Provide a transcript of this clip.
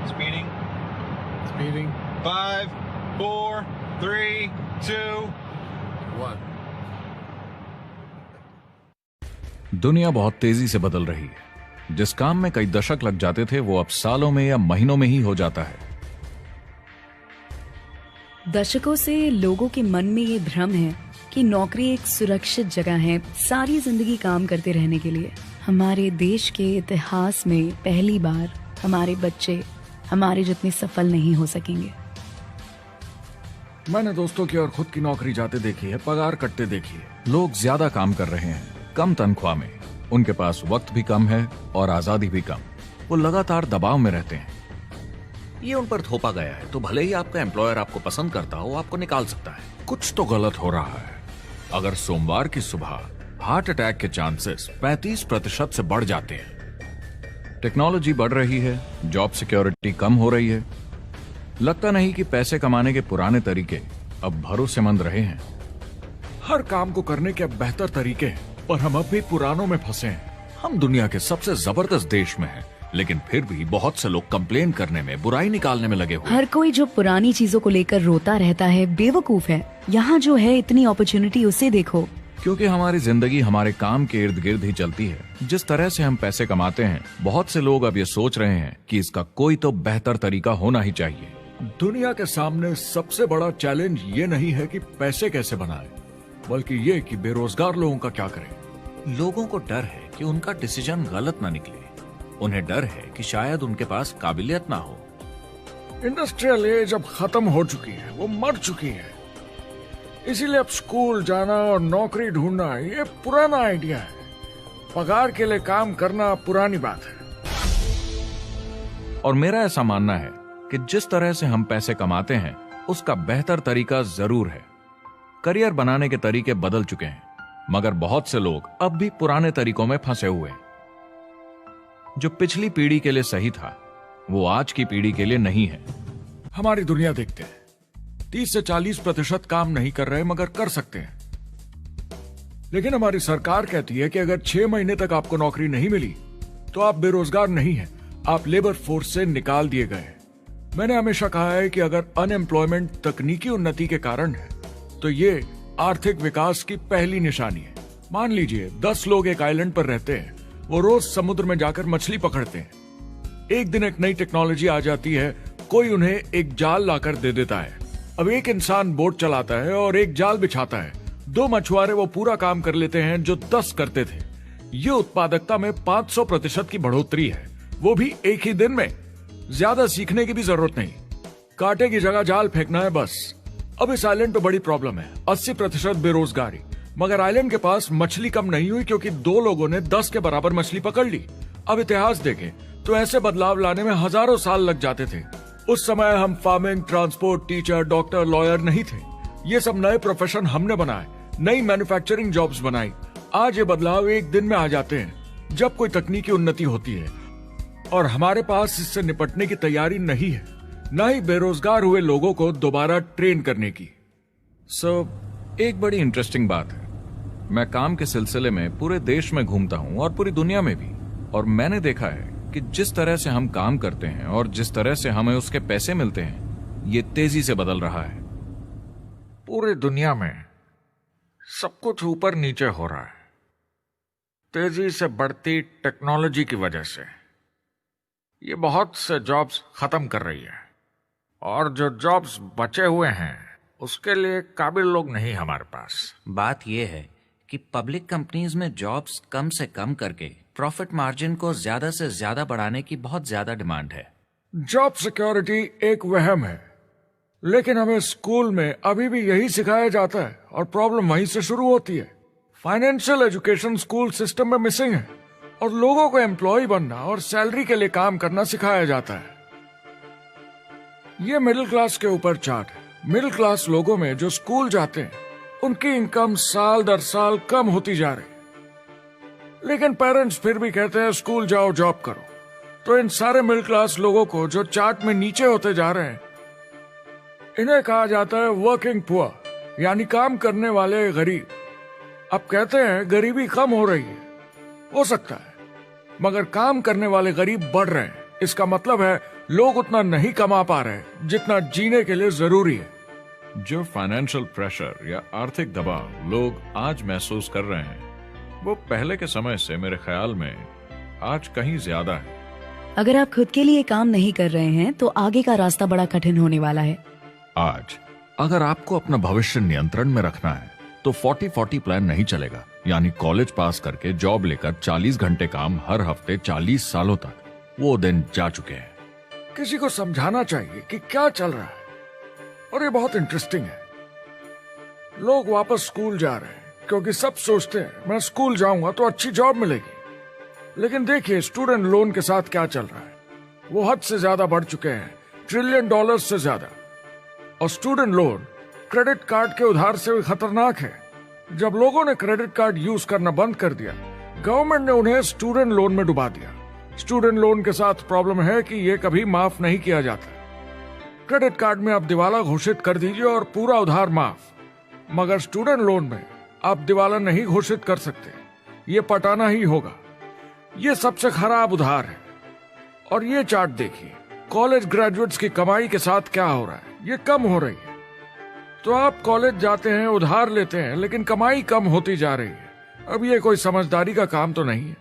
Speeding. Speeding. 5, 4, 3, 2, 1. दुनिया बहुत तेजी से बदल रही है। जिस काम में कई दशक लग जाते थे वो अब सालों में या महीनों में ही हो जाता है। दशकों से लोगों के मन में ये भ्रम है कि नौकरी एक सुरक्षित जगह है सारी जिंदगी काम करते रहने के लिए। हमारे देश के इतिहास में पहली बार हमारे बच्चे हमारे जितने सफल नहीं हो सकेंगे। मैंने दोस्तों की और खुद की नौकरी जाते देखी है, पगार कटते देखी है। लोग ज्यादा काम कर रहे हैं कम तनख्वाह में, उनके पास वक्त भी कम है और आजादी भी कम। वो लगातार दबाव में रहते हैं। ये उन पर थोपा गया है तो भले ही आपका एम्प्लॉयर आपको पसंद करता हो, आपको निकाल सकता है। कुछ तो गलत हो रहा है। अगर सोमवार की सुबह हार्ट अटैक के चांसेस 35% से बढ़ जाते हैं। टेक्नोलॉजी बढ़ रही है, जॉब सिक्योरिटी कम हो रही है। लगता नहीं कि पैसे कमाने के पुराने तरीके अब भरोसेमंद रहे हैं। हर काम को करने के अब बेहतर तरीके हैं, पर हम अब भी पुरानों में फंसे हैं। हम दुनिया के सबसे जबरदस्त देश में हैं, लेकिन फिर भी बहुत से लोग कंप्लेन करने में, बुराई निकालने में लगे हुए। हर कोई जो पुरानी चीजों को लेकर रोता रहता है बेवकूफ है। यहाँ जो है इतनी अपॉर्चुनिटी उसे देखो। क्योंकि हमारी जिंदगी हमारे काम के इर्द गिर्द ही चलती है। जिस तरह से हम पैसे कमाते हैं, बहुत से लोग अब ये सोच रहे हैं कि इसका कोई तो बेहतर तरीका होना ही चाहिए। दुनिया के सामने सबसे बड़ा चैलेंज ये नहीं है कि पैसे कैसे बनाएं, बल्कि ये कि बेरोजगार लोगों का क्या करें। लोगों को डर है कि उनका डिसीजन गलत ना निकले। उन्हें डर है कि शायद उनके पास काबिलियत ना हो। इंडस्ट्रियल एज अब खत्म हो चुकी है, वो मर चुकी है। इसीलिए अब स्कूल जाना और नौकरी ढूंढना ये पुराना आइडिया है। पगार के लिए काम करना पुरानी बात है। और मेरा ऐसा मानना है कि जिस तरह से हम पैसे कमाते हैं उसका बेहतर तरीका जरूर है। करियर बनाने के तरीके बदल चुके हैं, मगर बहुत से लोग अब भी पुराने तरीकों में फंसे हुए हैं। जो पिछली पीढ़ी के लिए सही था वो आज की पीढ़ी के लिए नहीं है। हमारी दुनिया देखते हैं, 30 से 40% काम नहीं कर रहे मगर कर सकते हैं। लेकिन हमारी सरकार कहती है कि अगर 6 महीने तक आपको नौकरी नहीं मिली तो आप बेरोजगार नहीं हैं, आप लेबर फोर्स से निकाल दिए गए। मैंने हमेशा कहा है कि अगर अनएम्प्लॉयमेंट तकनीकी उन्नति के कारण है तो ये आर्थिक विकास की पहली निशानी है। मान लीजिए 10 लोग एक आइलैंड पर रहते हैं, वो रोज समुद्र में जाकर मछली पकड़ते हैं। एक दिन एक नई टेक्नोलॉजी आ जाती है, कोई उन्हें एक जाल लाकर दे देता है। अब एक इंसान बोट चलाता है और एक जाल बिछाता है। 2 मछुआरे वो पूरा काम कर लेते हैं जो 10 करते थे। ये उत्पादकता में 500% की बढ़ोतरी है, वो भी एक ही दिन में। ज्यादा सीखने की भी जरूरत नहीं, कांटे की जगह जाल फेंकना है बस। अब इस आइलैंड पे बड़ी प्रॉब्लम है, 80% बेरोजगारी। मगर आइलैंड के पास मछली कम नहीं हुई क्योंकि 2 लोगों ने 10 के बराबर मछली पकड़ ली। अब इतिहास देखें तो ऐसे बदलाव लाने में हजारों साल लग जाते थे। उस समय हम farming, transport, teacher, doctor, lawyer नहीं थे। ये सब नए प्रोफेशन हमने बनाए, नई मैन्युफैक्चरिंग जॉब्स बनाई। आज ये बदलाव एक दिन में आ जाते हैं जब कोई तकनीकी उन्नति होती है, और हमारे पास इससे निपटने की तैयारी नहीं है, न ही बेरोजगार हुए लोगों को दोबारा ट्रेन करने की। एक बड़ी इंटरेस्टिंग बात है, मैं काम के सिलसिले में पूरे देश में घूमता हूं और पूरी दुनिया में भी, और मैंने देखा है कि जिस तरह से हम काम करते हैं और जिस तरह से हमें उसके पैसे मिलते हैं, ये तेजी से बदल रहा है। पूरी दुनिया में सब कुछ ऊपर नीचे हो रहा है, तेजी से बढ़ती टेक्नोलॉजी की वजह से। ये बहुत से जॉब्स खत्म कर रही है, और जो जॉब्स बचे हुए हैं उसके लिए काबिल लोग नहीं हमारे पास। बात यह है कि पब्लिक कंपनीज में जॉब्स कम से कम करके प्रॉफिट मार्जिन को ज्यादा से ज्यादा बढ़ाने की बहुत ज्यादा डिमांड है। जॉब सिक्योरिटी एक वहम है, लेकिन हमें स्कूल में अभी भी यही सिखाया जाता है और प्रॉब्लम वहीं से शुरू होती है। फाइनेंशियल एजुकेशन स्कूल सिस्टम में मिसिंग है, और लोगों को एम्प्लॉय बनना और सैलरी के लिए काम करना सिखाया जाता है। ये मिडिल क्लास के ऊपर चार्ट है। मिडिल क्लास लोगों में जो स्कूल जाते हैं उनकी इनकम साल दर साल कम होती जा रही है, लेकिन पेरेंट्स फिर भी कहते हैं स्कूल जाओ, जॉब करो। तो इन सारे मिडिल क्लास लोगों को जो चार्ट में नीचे होते जा रहे हैं, इन्हें कहा जाता है वर्किंग पुअर, यानी काम करने वाले गरीब। अब कहते हैं गरीबी कम हो रही है, हो सकता है, मगर काम करने वाले गरीब बढ़ रहे हैं। इसका मतलब है लोग उतना नहीं कमा पा रहे जितना जीने के लिए जरूरी है। जो फाइनेंशियल प्रेशर या आर्थिक दबाव लोग आज महसूस कर रहे हैं वो पहले के समय से मेरे ख्याल में आज कहीं ज्यादा है। अगर आप खुद के लिए काम नहीं कर रहे हैं तो आगे का रास्ता बड़ा कठिन होने वाला है। आज अगर आपको अपना भविष्य नियंत्रण में रखना है तो 40-40 प्लान नहीं चलेगा, यानी कॉलेज पास करके जॉब लेकर 40 घंटे काम हर हफ्ते 40 सालों तक, वो दिन जा चुके हैं। किसी को समझाना चाहिए कि क्या चल रहा है, और ये बहुत इंटरेस्टिंग है। लोग वापस स्कूल जा रहे हैं क्योंकि सब सोचते हैं मैं स्कूल जाऊंगा तो अच्छी जॉब मिलेगी। लेकिन देखिए स्टूडेंट लोन के साथ क्या चल रहा है, वो हद से ज्यादा बढ़ चुके हैं, $1 ट्रिलियन से ज्यादा। और स्टूडेंट लोन क्रेडिट कार्ड के उधार से भी खतरनाक है। जब लोगों ने क्रेडिट कार्ड यूज करना बंद कर दिया, गवर्नमेंट ने उन्हें स्टूडेंट लोन में डुबा दिया। स्टूडेंट लोन के साथ प्रॉब्लम है कि ये कभी माफ नहीं किया जाता। क्रेडिट कार्ड में आप दिवाला घोषित कर दीजिए और पूरा उधार माफ, मगर स्टूडेंट लोन में आप दिवाला नहीं घोषित कर सकते, ये पटाना ही होगा। ये सबसे खराब उधार है। और ये चार्ट देखिए, कॉलेज ग्रेजुएट्स की कमाई के साथ क्या हो रहा है, ये कम हो रही है। तो आप कॉलेज जाते हैं, उधार लेते हैं, लेकिन कमाई कम होती जा रही है। अब ये कोई समझदारी का काम तो नहीं है।